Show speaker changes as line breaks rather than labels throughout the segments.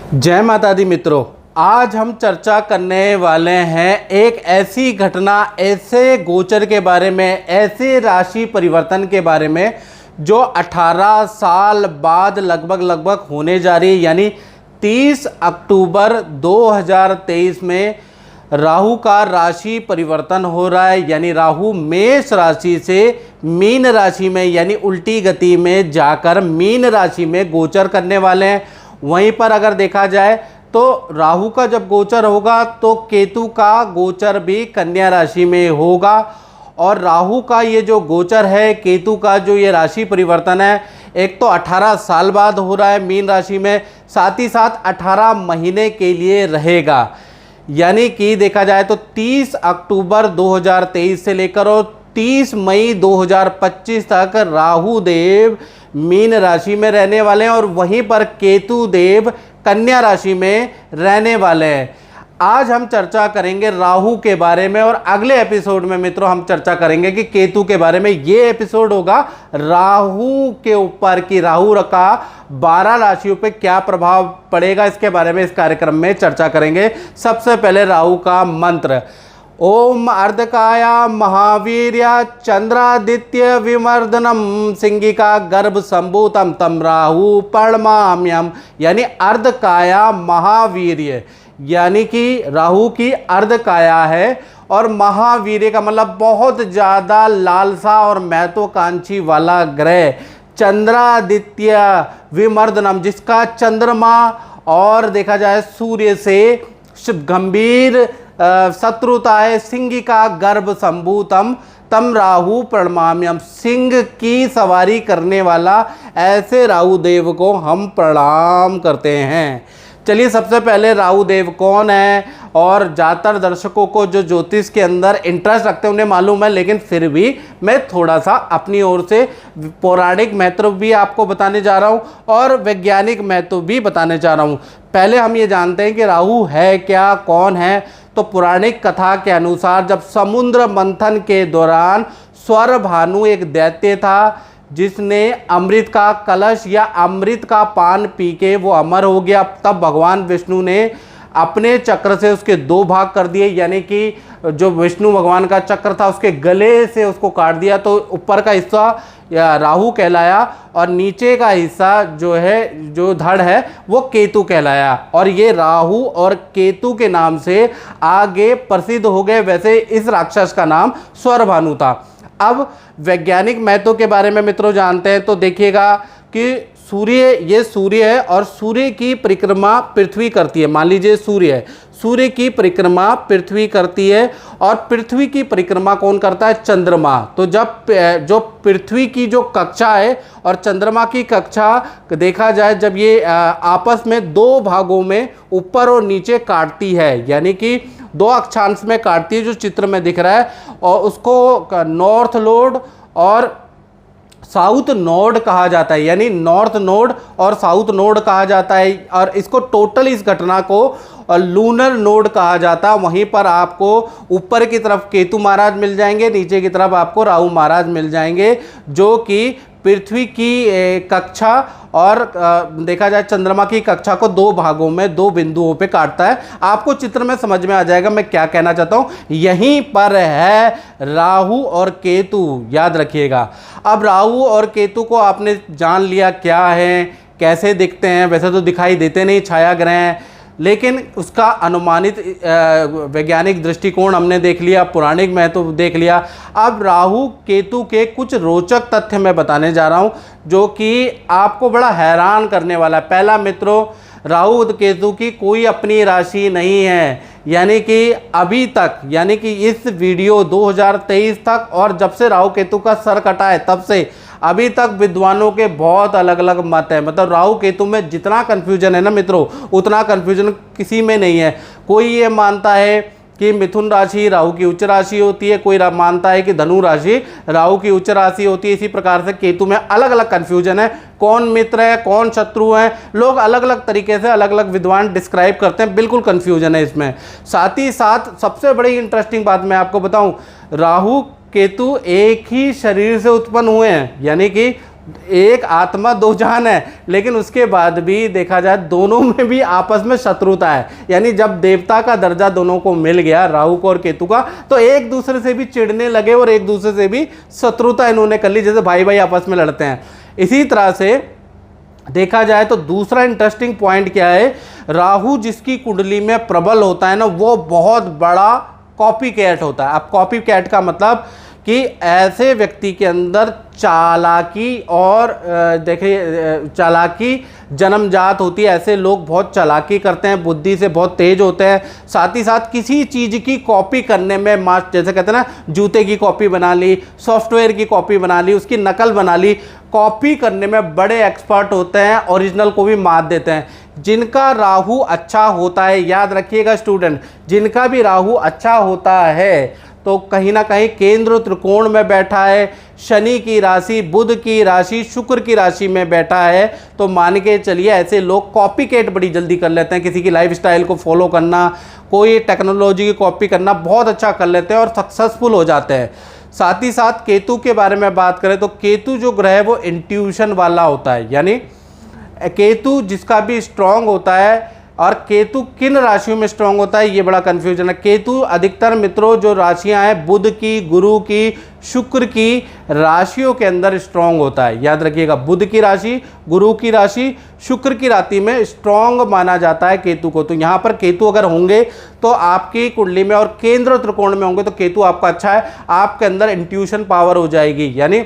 जय माता दी मित्रों, आज हम चर्चा करने वाले हैं एक ऐसी घटना, ऐसे गोचर के बारे में, ऐसे राशि परिवर्तन के बारे में जो 18 साल बाद लगभग होने जा रही है। यानी 30 अक्टूबर 2023 में राहु का राशि परिवर्तन हो रहा है। यानी राहु मेष राशि से मीन राशि में यानी उल्टी गति में जाकर मीन राशि में गोचर करने वाले हैं। वहीं पर अगर देखा जाए तो राहु का जब गोचर होगा तो केतु का गोचर भी कन्या राशि में होगा। और राहु का ये जो गोचर है, केतु का जो ये राशि परिवर्तन है, एक तो 18 साल बाद हो रहा है मीन राशि में, साथ ही साथ 18 महीने के लिए रहेगा। यानी कि देखा जाए तो 30 अक्टूबर 2023 से लेकर और 30 मई 2025 तक राहु देव मीन राशि में रहने वाले हैं और वहीं पर केतु देव कन्या राशि में रहने वाले हैं। आज हम चर्चा करेंगे राहु के बारे में और अगले एपिसोड में मित्रों हम चर्चा करेंगे कि केतु के बारे में। ये एपिसोड होगा राहु के ऊपर कि राहु का 12 राशियों पे क्या प्रभाव पड़ेगा, इसके बारे में इस कार्यक्रम में चर्चा करेंगे। सबसे पहले राहु का मंत्र, ओम अर्धकाया महावीर्या चंद्रादित्य विमर्दनम सिंगिका गर्भ संभूतम तम राहु पर्णमाम्यम। यानी अर्धकाया महावीर्य, यानी कि राहु की अर्धकाया है और महावीर्य का मतलब बहुत ज़्यादा लालसा और महत्वाकांक्षी वाला ग्रह। चंद्रादित्य विमर्दनम, जिसका चंद्रमा और देखा जाए सूर्य से गंभीर शत्रुता है। सिंगिका गर्भ संभूतम तम राहु प्रणमाम्यम, सिंह की सवारी करने वाला ऐसे राहु देव को हम प्रणाम करते हैं। चलिए, सबसे पहले राहु देव कौन है, और ज़्यादातर दर्शकों को जो ज्योतिष के अंदर इंटरेस्ट रखते हैं उन्हें मालूम है, लेकिन फिर भी मैं थोड़ा सा अपनी ओर से पौराणिक महत्व भी आपको बताने जा रहा हूँ और वैज्ञानिक महत्व भी बताने जा रहा हूँ। पहले हम ये जानते हैं कि राहु है क्या, कौन है। तो पौराणिक कथा के अनुसार जब समुद्र मंथन के दौरान स्वर भानु एक दैत्य था जिसने अमृत का कलश या अमृत का पान पी के वो अमर हो गया, तब भगवान विष्णु ने अपने चक्र से उसके 2 भाग कर दिए। यानी कि जो विष्णु भगवान का चक्र था उसके गले से उसको काट दिया, तो ऊपर का हिस्सा या राहु कहलाया और नीचे का हिस्सा जो है, जो धड़ है, वो केतु कहलाया। और ये राहु और केतु के नाम से आगे प्रसिद्ध हो गए। वैसे इस राक्षस का नाम स्वरभानु था। अब वैज्ञानिक महत्व के बारे में मित्रों जानते हैं तो देखिएगा कि सूर्य, ये सूर्य है और सूर्य की परिक्रमा पृथ्वी करती है। मान लीजिए सूर्य है, सूर्य की परिक्रमा पृथ्वी करती है और पृथ्वी की परिक्रमा कौन करता है? चंद्रमा। तो जब जो पृथ्वी की जो कक्षा है और चंद्रमा की कक्षा देखा जाए, जब ये आपस में 2 भागों में ऊपर और नीचे काटती है, यानी कि 2 अक्षांश में काटती है, जो चित्र में दिख रहा है, और उसको नॉर्थ नोड और साउथ नोड कहा जाता है। यानी नॉर्थ नोड और साउथ नोड कहा जाता है और इसको टोटल इस घटना को लूनर नोड कहा जाता है। वहीं पर आपको ऊपर की तरफ केतु महाराज मिल जाएंगे, नीचे की तरफ आपको राहु महाराज मिल जाएंगे, जो कि पृथ्वी की कक्षा और देखा जाए चंद्रमा की कक्षा को 2 भागों में 2 बिंदुओं पे काटता है। आपको चित्र में समझ में आ जाएगा मैं क्या कहना चाहता हूँ। यहीं पर है राहु और केतु, याद रखिएगा। अब राहु और केतु को आपने जान लिया क्या है, कैसे दिखते हैं। वैसे तो दिखाई देते नहीं, छाया ग्रह हैं, लेकिन उसका अनुमानित वैज्ञानिक दृष्टिकोण हमने देख लिया, पौराणिक महत्व देख लिया। अब राहु केतु के कुछ रोचक तथ्य मैं बताने जा रहा हूं जो कि आपको बड़ा हैरान करने वाला है। पहला मित्रों, राहु केतु की कोई अपनी राशि नहीं है। यानी कि अभी तक, यानी कि इस वीडियो 2023 तक और जब से राहु केतु का सर कटा है तब से अभी तक विद्वानों के बहुत अलग अलग मत है। मतलब राहु केतु में जितना कन्फ्यूजन है ना मित्रों, उतना कन्फ्यूजन किसी में नहीं है। कोई ये मानता है कि मिथुन राशि राहु की उच्च राशि होती है, कोई मानता है कि धनु राशि राहु की उच्च राशि होती है। इसी प्रकार से केतु में अलग अलग कन्फ्यूजन है, कौन मित्र है कौन शत्रु है, लोग अलग अलग तरीके से अलग अलग विद्वान डिस्क्राइब करते हैं, बिल्कुल कन्फ्यूजन है इसमें। साथ ही साथ सबसे बड़ी इंटरेस्टिंग बात मैं आपको बताऊं, राहु केतु एक ही शरीर से उत्पन्न हुए हैं। यानी कि एक आत्मा दो जान है, लेकिन उसके बाद भी देखा जाए दोनों में भी आपस में शत्रुता है। यानी जब देवता का दर्जा दोनों को मिल गया, राहु को और केतु का, तो एक दूसरे से भी चिढ़ने लगे और एक दूसरे से भी शत्रुता इन्होंने कर ली, जैसे भाई भाई आपस में लड़ते हैं। इसी तरह से देखा जाए तो दूसरा इंटरेस्टिंग पॉइंट क्या है, राहु जिसकी कुंडली में प्रबल होता है ना, वो बहुत बड़ा कॉपी कैट होता है। अब कॉपी कैट का मतलब कि ऐसे व्यक्ति के अंदर चालाकी और देखिए चालाकी जन्मजात होती है। ऐसे लोग बहुत चालाकी करते हैं, बुद्धि से बहुत तेज होते हैं, साथ ही साथ किसी चीज़ की कॉपी करने में मास्टर, जैसे कहते हैं ना, जूते की कॉपी बना ली, सॉफ्टवेयर की कॉपी बना ली, उसकी नकल बना ली, कॉपी करने में बड़े एक्सपर्ट होते हैं, ओरिजिनल को भी मात देते हैं। जिनका राहु अच्छा होता है, याद रखिएगा स्टूडेंट, जिनका भी राहु अच्छा होता है तो कहीं ना कहीं केंद्र त्रिकोण में बैठा है, शनि की राशि, बुध की राशि, शुक्र की राशि में बैठा है, तो मान के चलिए ऐसे लोग कॉपी कैट बड़ी जल्दी कर लेते हैं। किसी की लाइफस्टाइल को फॉलो करना, कोई टेक्नोलॉजी की कॉपी करना बहुत अच्छा कर लेते हैं और सक्सेसफुल हो जाते हैं। साथ ही साथ केतु के बारे में बात करें तो केतु जो ग्रह है वो इंट्यूशन वाला होता है। यानी केतु जिसका भी स्ट्रांग होता है, और केतु किन राशियों में स्ट्रांग होता है ये बड़ा कंफ्यूजन है। केतु अधिकतर मित्रों जो राशियां हैं बुध की, गुरु की, शुक्र की राशियों के अंदर स्ट्रांग होता है। याद रखिएगा, बुध की राशि, गुरु की राशि, शुक्र की राशि में स्ट्रांग माना जाता है केतु को। तो यहाँ पर केतु अगर होंगे तो आपकी कुंडली में और केंद्र त्रिकोण में होंगे तो केतु आपका अच्छा है, आपके अंदर इंट्यूशन पावर हो जाएगी। यानी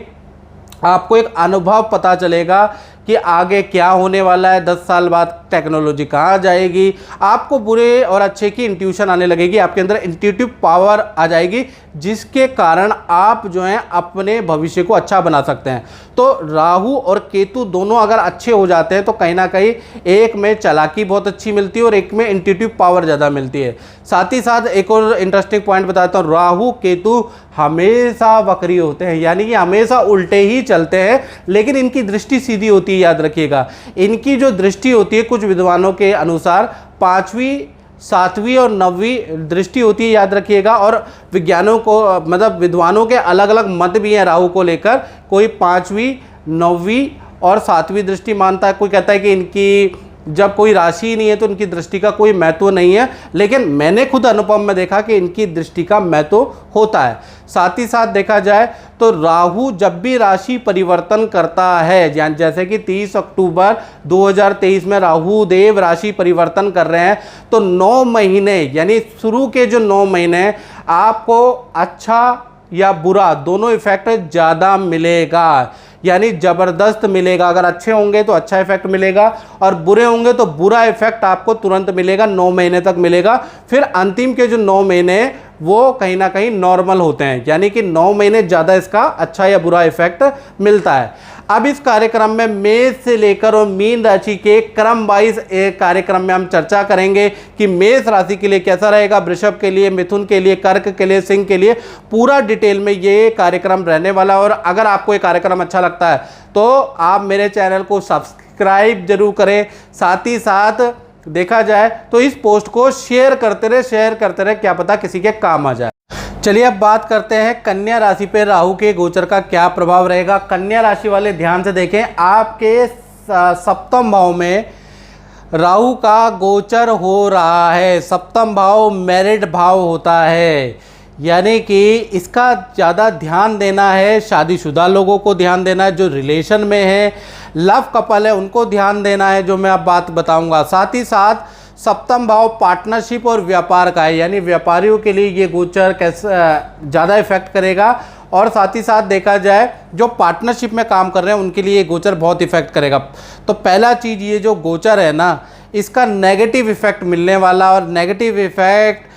आपको एक अनुभव पता चलेगा कि आगे क्या होने वाला है, 10 साल बाद टेक्नोलॉजी कहाँ जाएगी, आपको बुरे और अच्छे की इंट्यूशन आने लगेगी, आपके अंदर इंट्यूटिव पावर आ जाएगी, जिसके कारण आप जो हैं अपने भविष्य को अच्छा बना सकते हैं। तो राहु और केतु दोनों अगर अच्छे हो जाते हैं तो कहीं ना कहीं एक में चालाकी बहुत अच्छी मिलती है और एक में इंट्यूटिव पावर ज़्यादा मिलती है। साथ ही साथ एक और इंटरेस्टिंग पॉइंट बताता हूँ, राहु केतु हमेशा वक्री होते हैं, यानी कि हमेशा उल्टे ही चलते हैं, लेकिन इनकी दृष्टि सीधी होती है। याद रखिएगा, इनकी जो दृष्टि होती है कुछ विद्वानों के अनुसार 5वीं, 7वीं और 9वीं दृष्टि होती है। याद रखिएगा, और विज्ञानों को मतलब विद्वानों के अलग अलग मत भी हैं राहु को लेकर। कोई 5वीं, 9वीं और 7वीं दृष्टि मानता है, कोई कहता है कि इनकी जब कोई राशि ही नहीं है तो इनकी दृष्टि का कोई महत्व नहीं है, लेकिन मैंने खुद अनुभव में देखा कि इनकी दृष्टि का महत्व होता है। साथ ही साथ देखा जाए तो राहु जब भी राशि परिवर्तन करता है, जैसे कि 30 अक्टूबर 2023 में राहु देव राशि परिवर्तन कर रहे हैं, तो 9 महीने यानी शुरू के जो 9 महीने आपको अच्छा या बुरा दोनों इफेक्ट ज़्यादा मिलेगा, यानी ज़बरदस्त मिलेगा। अगर अच्छे होंगे तो अच्छा इफेक्ट मिलेगा और बुरे होंगे तो बुरा इफेक्ट आपको तुरंत मिलेगा, 9 महीने तक मिलेगा। फिर अंतिम के जो 9 महीने वो कहीं ना कहीं नॉर्मल होते हैं, यानी कि 9 महीने ज़्यादा इसका अच्छा या बुरा इफेक्ट मिलता है। अब इस कार्यक्रम में मेष से लेकर और मीन राशि के क्रम वाइज एक कार्यक्रम में हम चर्चा करेंगे कि मेष राशि के लिए कैसा रहेगा, वृषभ के लिए, मिथुन के लिए, कर्क के लिए, सिंह के लिए, पूरा डिटेल में ये कार्यक्रम रहने वाला है। और अगर आपको ये कार्यक्रम अच्छा लगता है तो आप मेरे चैनल को सब्सक्राइब जरूर करें। साथ ही साथ देखा जाए तो इस पोस्ट को शेयर करते रहे, क्या पता किसी के काम आ जाए। चलिए अब बात करते हैं कन्या राशि पे राहु के गोचर का क्या प्रभाव रहेगा। कन्या राशि वाले ध्यान से देखें, आपके सप्तम भाव में राहु का गोचर हो रहा है। सप्तम भाव मैरिड भाव होता है, यानी कि इसका ज़्यादा ध्यान देना है, शादीशुदा लोगों को ध्यान देना है, जो रिलेशन में है, लव कपल है, उनको ध्यान देना है, जो मैं अब बात बताऊंगा। साथ ही साथ सप्तम भाव पार्टनरशिप और व्यापार का है, यानी व्यापारियों के लिए ये गोचर कैसे ज़्यादा इफेक्ट करेगा। और साथ ही साथ देखा जाए जो पार्टनरशिप में काम कर रहे हैं उनके लिए ये गोचर बहुत इफेक्ट करेगा। तो पहला चीज़, ये जो गोचर है ना, इसका नेगेटिव इफेक्ट मिलने वाला, और नेगेटिव इफेक्ट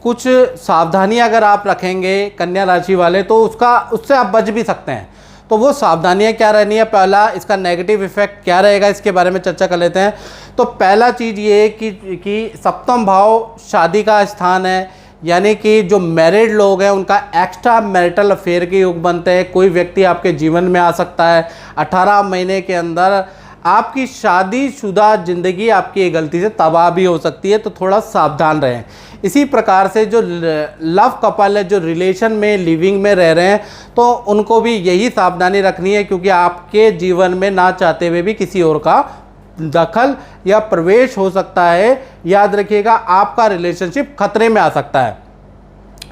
कुछ सावधानियां अगर आप रखेंगे कन्या राशि वाले तो उससे आप बच भी सकते हैं। तो वो सावधानियां क्या रहनी है, पहला इसका नेगेटिव इफेक्ट क्या रहेगा, इसके बारे में चर्चा कर लेते हैं। तो पहला चीज़ ये कि सप्तम भाव शादी का स्थान है, यानी कि जो मैरिड लोग हैं उनका एक्स्ट्रा मैरिटल अफेयर के योग बनते हैं। कोई व्यक्ति आपके जीवन में आ सकता है 18 महीने के अंदर। आपकी शादीशुदा ज़िंदगी आपकी गलती से तबाह भी हो सकती है, तो थोड़ा सावधान रहें। इसी प्रकार से जो लव कपल है, जो रिलेशन में लिविंग में रह रहे हैं, तो उनको भी यही सावधानी रखनी है, क्योंकि आपके जीवन में ना चाहते हुए भी किसी और का दखल या प्रवेश हो सकता है। याद रखिएगा, आपका रिलेशनशिप खतरे में आ सकता है।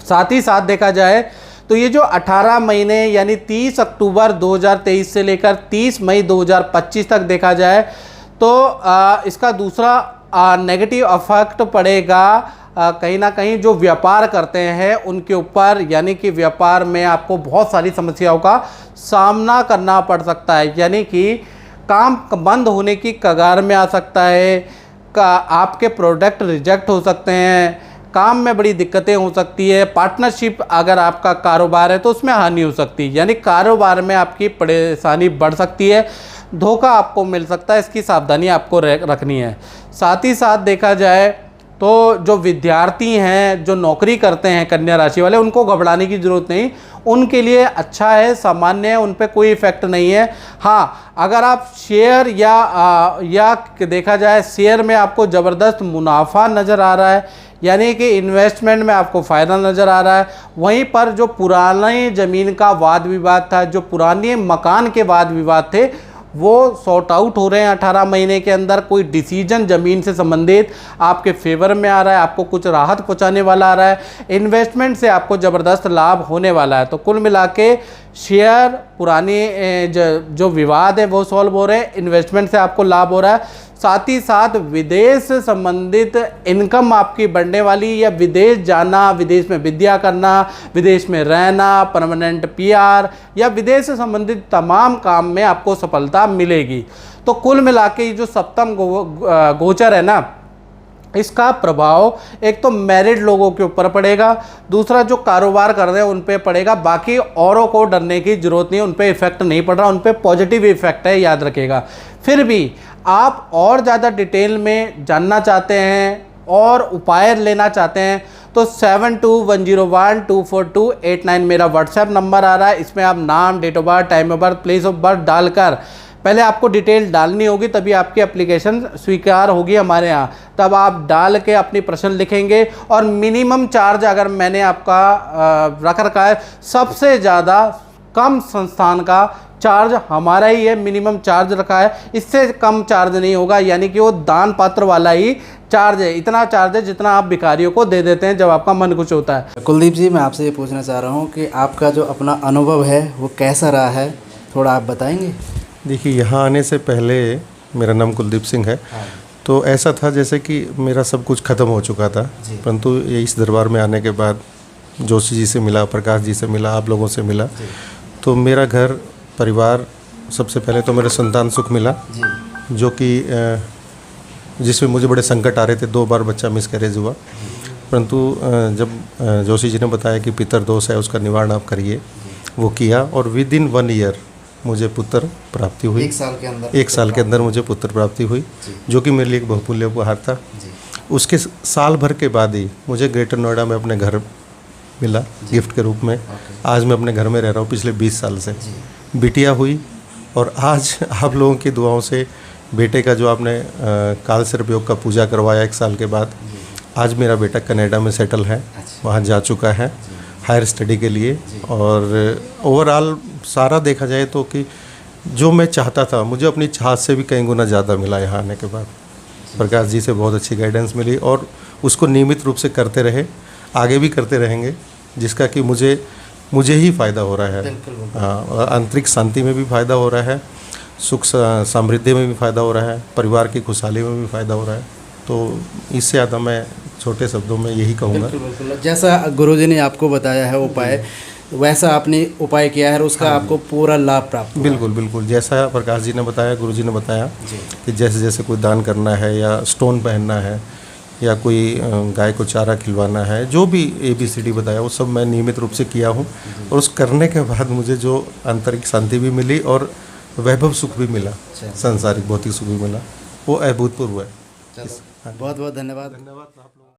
साथ ही साथ देखा जाए तो ये जो 18 महीने यानी 30 अक्टूबर 2023 से लेकर 30 मई 2025 तक देखा जाए तो इसका दूसरा नेगेटिव इफेक्ट पड़ेगा कहीं ना कहीं जो व्यापार करते हैं उनके ऊपर, यानी कि व्यापार में आपको बहुत सारी समस्याओं का सामना करना पड़ सकता है, यानी कि काम बंद होने की कगार में आ सकता है, आपके प्रोडक्ट रिजेक्ट हो सकते हैं, काम में बड़ी दिक्कतें हो सकती है, पार्टनरशिप अगर आपका कारोबार है तो उसमें हानि हो सकती है, यानी कारोबार में आपकी परेशानी बढ़ सकती है, धोखा आपको मिल सकता है, इसकी सावधानी आपको रखनी है। साथ ही साथ देखा जाए तो जो विद्यार्थी हैं, जो नौकरी करते हैं कन्या राशि वाले, उनको घबराने की ज़रूरत नहीं, उनके लिए अच्छा है, सामान्य है, उन पे कोई इफ़ेक्ट नहीं है। हाँ, अगर आप शेयर या देखा जाए शेयर में आपको ज़बरदस्त मुनाफा नज़र आ रहा है, यानी कि इन्वेस्टमेंट में आपको फ़ायदा नज़र आ रहा है, वहीं पर जो पुरानी ज़मीन का वाद विवाद था, जो पुराने मकान के वाद विवाद थे, वो सॉर्ट आउट हो रहे हैं 18 महीने के अंदर। कोई डिसीजन ज़मीन से संबंधित आपके फेवर में आ रहा है, आपको कुछ राहत पहुंचाने वाला आ रहा है, इन्वेस्टमेंट से आपको ज़बरदस्त लाभ होने वाला है। तो कुल मिला के शेयर पुरानी जो विवाद है वो सॉल्व हो रहे हैं, इन्वेस्टमेंट से आपको लाभ हो रहा है। साथ ही साथ विदेश से संबंधित इनकम आपकी बढ़ने वाली, या विदेश जाना, विदेश में विद्या करना, विदेश में रहना, परमानेंट पीआर या विदेश से संबंधित तमाम काम में आपको सफलता मिलेगी। तो कुल मिला के ये जो सप्तम गोचर है ना, इसका प्रभाव एक तो मैरिड लोगों के ऊपर पड़ेगा, दूसरा जो कारोबार कर रहे हैं उन पे पड़ेगा, बाकी औरों को डरने की ज़रूरत नहीं है, उन पे इफ़ेक्ट नहीं पड़ रहा, उन पे पॉजिटिव इफ़ेक्ट है, याद रखिएगा। फिर भी आप और ज़्यादा डिटेल में जानना चाहते हैं और उपाय लेना चाहते हैं तो 7210124289 मेरा व्हाट्सएप नंबर आ रहा है। इसमें आप नाम, date of birth, time of birth, place of birth डालकर पहले आपको डिटेल डालनी होगी, तभी आपकी एप्लीकेशन स्वीकार होगी हमारे यहाँ। तब आप डाल के अपनी प्रश्न लिखेंगे और मिनिमम चार्ज अगर मैंने आपका रख रखा है, सबसे ज़्यादा कम संस्थान का चार्ज हमारा ही है, मिनिमम चार्ज रखा है, इससे कम चार्ज नहीं होगा, यानी कि वो दान पात्र वाला ही चार्ज है। इतना चार्ज है जितना आप भिखारियों को दे देते हैं जब आपका मन खुश होता है।
कुलदीप जी, मैं आपसे ये पूछना चाह रहा हूँ कि आपका जो अपना अनुभव है वो कैसा रहा है, थोड़ा आप बताएंगे?
देखिए, यहाँ आने से पहले मेरा नाम कुलदीप सिंह है। तो ऐसा था जैसे कि मेरा सब कुछ ख़त्म हो चुका था, परंतु इस दरबार में आने के बाद जोशी जी से मिला, प्रकाश जी से मिला, आप लोगों से मिला, तो मेरा घर परिवार, सबसे पहले तो मेरा संतान सुख मिला, जो कि जिसमें मुझे बड़े संकट आ रहे थे। 2 बार बच्चा मिसकैरेज हुआ, परंतु जब जोशी जी ने बताया कि पितर दोष है, उसका निवारण आप करिए, वो किया और विद इन 1 ईयर मुझे पुत्र प्राप्ति हुई।
1 साल के अंदर?
1 साल के अंदर मुझे पुत्र प्राप्ति हुई, जो कि मेरे लिए एक बहुमूल्य उपहार था। उसके साल भर के बाद ही मुझे ग्रेटर नोएडा में अपने घर मिला गिफ्ट के रूप में। आज मैं अपने घर में रह रहा हूँ पिछले 20 साल से। बिटिया हुई और आज आप लोगों की दुआओं से बेटे का जो आपने काल सर्प योग का पूजा करवाया 1 साल के बाद, आज मेरा बेटा कनाडा में सेटल है, वहाँ जा चुका है हायर स्टडी के लिए। और ओवरऑल सारा देखा जाए तो कि जो मैं चाहता था, मुझे अपनी चाहत से भी कई गुना ज़्यादा मिला यहाँ आने के बाद। प्रकाश जी से बहुत अच्छी गाइडेंस मिली और उसको नियमित रूप से करते रहे, आगे भी करते रहेंगे, जिसका कि मुझे ही फ़ायदा हो रहा है। हाँ, आंतरिक शांति में भी फ़ायदा हो रहा है, सुख समृद्धि में भी फ़ायदा हो रहा है, परिवार की खुशहाली में भी फ़ायदा हो रहा है। तो इससे ज़्यादा मैं छोटे शब्दों में यही कहूँगा।
जैसा गुरुजी ने आपको बताया है उपाय, वैसा आपने उपाय किया है और उसका आपको पूरा लाभ प्राप्त हुआ?
बिल्कुल बिल्कुल, जैसा प्रकाश जी ने बताया, गुरुजी ने बताया कि जैसे जैसे कोई दान करना है या स्टोन पहनना है या कोई गाय को चारा खिलवाना है, जो भी ABCD बताया वो सब मैं नियमित रूप से किया हूँ। और उस करने के बाद मुझे जो आंतरिक शांति भी मिली और वैभव सुख भी मिला, सांसारिक भौतिक सुख भी मिला, वो अभूतपूर्व है।
बहुत बहुत धन्यवाद।
धन्यवाद।